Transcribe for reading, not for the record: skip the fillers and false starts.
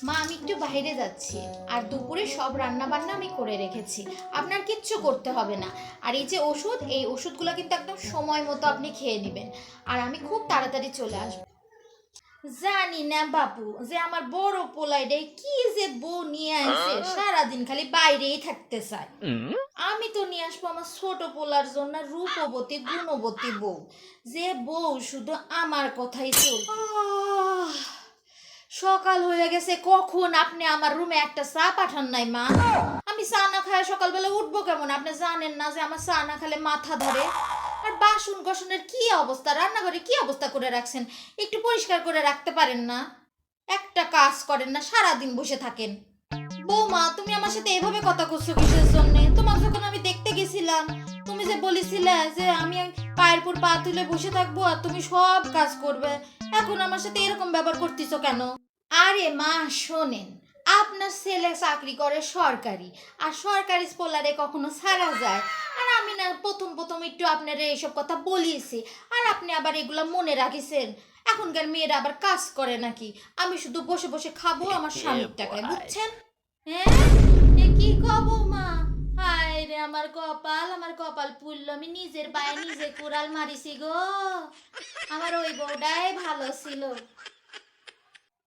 মা আমি একটু বাইরে যাচ্ছি, আর দুপুরে সব রান্না বান্না আমি করে রেখেছি, আপনার কিচ্ছু করতে হবে না। আর এই যে ওষুধ, এই ওষুধগুলো কিন্তু একদম সময় মতো আপনি খেয়ে নেবেন, আর আমি খুব তাড়াতাড়ি চলে আসবো। জানি না বাপু, যে আমার বড় পোলাইডে কি যে বউ নিয়ে আসে, সারাদিন খালি বাইরেই থাকতে চায়। আমি তো নিয়ে আসবো আমার ছোট পোলার জন্য রূপবতী গুণবতী বউ, যে বউ শুধু আমার কথাই চল। সকাল হয়ে গেছে, কখন আপনি আমার রুমে একটা চা পাঠান নাই মা? আমি চা না খায় সকালবেলা উঠবো কেমন? আপনি জানেন না যে আমার চা না খেলে মাথা ধরে? আর বাসন কোসনের কি অবস্থা, রান্নাঘরে কি অবস্থা করে রাখছেন? একটু পরিষ্কার করে রাখতে পারেন না? একটা কাজ করেন না, সারাদিন বসে থাকেন। বৌমা তুমি আমার সাথে এভাবে কথা করছো কিসের জন্য? তোমার যখন আমি দেখতে গেছিলাম, তুমি যে বলেছিলে যে আমি পায়ের পর পা তুলে বসে থাকবো আর তুমি সব কাজ করবে, এখন আমার সাথে এরকম ব্যবহার করতেছো কেন? আরে মা শোনেন, আপনার ছেলে চাকরি করে সরকারি, আর সরকারি স্কলারে কখনো ছাড়া যায়? আর আমি না প্রথম প্রথম একটু আপনারা এইসব কথা বলিয়েছি, আর আপনি আবার এগুলা মনে রাখিছেন। এখনকার মেয়েরা আবার কাজ করে নাকি? আমি শুধু বসে বসে খাবো আমার স্বামীর টাকায়, বুঝছেন? হ্যাঁ, এ কি কব মা? হায় রে আমার কপাল, আমার কপাল পুড়লো, আমি নিজের পায়ে নিজে কুড়াল মারিছি গো। আমার ওই বউটাই ভালো ছিল।